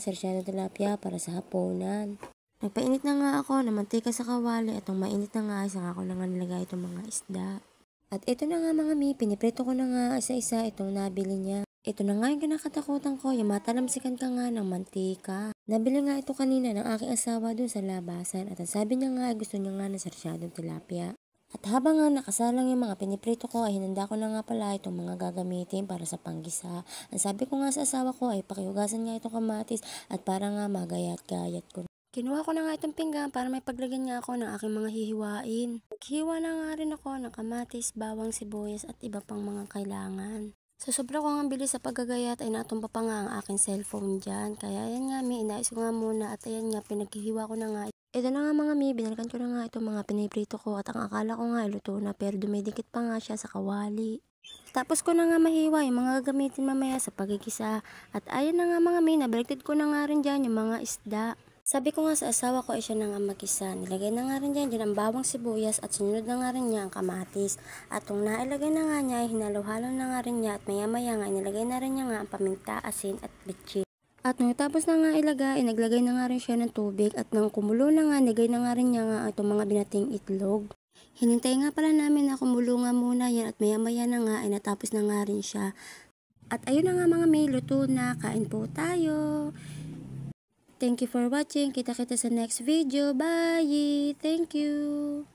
sarsyado tilapia para sa hapunan. Nagpainit na nga ako ng mantika sa kawali at nung mainit na nga saka ko na nga nilagay itong mga isda. At ito na nga mga mi, piniprito ko na nga isa-isa itong nabili niya. Ito na nga yung kinakatakutan ko, yung matalamsikan ka nga ng mantika. Nabili nga ito kanina ng aking asawa dun sa labasan at ang sabi niya nga ay gusto niya nga ng sarsyadong tilapia. At habang nga nakasalang yung mga piniprito ko ay hinanda ko na nga pala itong mga gagamitin para sa panggisa. Ang sabi ko nga sa asawa ko ay pakihugasan nga itong kamatis at para nga magayat-gayat ko. Kinuha ko na nga itong pinggan para may paglagyan nga ako ng aking mga hihiwain. Naghiwa na nga rin ako ng kamatis, bawang, sibuyas at iba pang mga kailangan. Sa sobra ko nga bilis sa paggagayat ay natumba pa nga ang aking cellphone dyan. Kaya yan nga mi, inayos ko nga muna at ayan nga pinaghihiwa ko na nga. Ito na nga mga mi, binalikan ko na nga itong mga piniprito ko at ang akala ko nga ay luto na pero dumidikit pa nga siya sa kawali. Tapos ko na nga mahiwa yung mga gagamitin mamaya sa pagigisa. At ayan na nga mga mi, nabaliktad ko na nga rin dyan yung mga isda. Sabi ko nga sa asawa ko ay siya na nga mag-isa. Nilagay na nga rin dyan ang bawang sibuyas at sinunod na nga rin niya ang kamatis. At kung nailagay na nga niya ay hinalo-halo na nga rin niya at maya-maya nga inilagay na rin niya nga ang paminta, asin at bitchin. At nung tapos na nga ilagay, naglagay na nga rin siya ng tubig at nang kumulo na nga, nilagay na nga rin niya nga itong mga binating itlog. Hinintay nga pala namin na kumulo nga muna yan at maya-maya na nga ay natapos na nga rin siya. At ayun na nga mga may luto na, kain po tayo. Thank you for watching. Kita-kita sa next video. Bye! Thank you!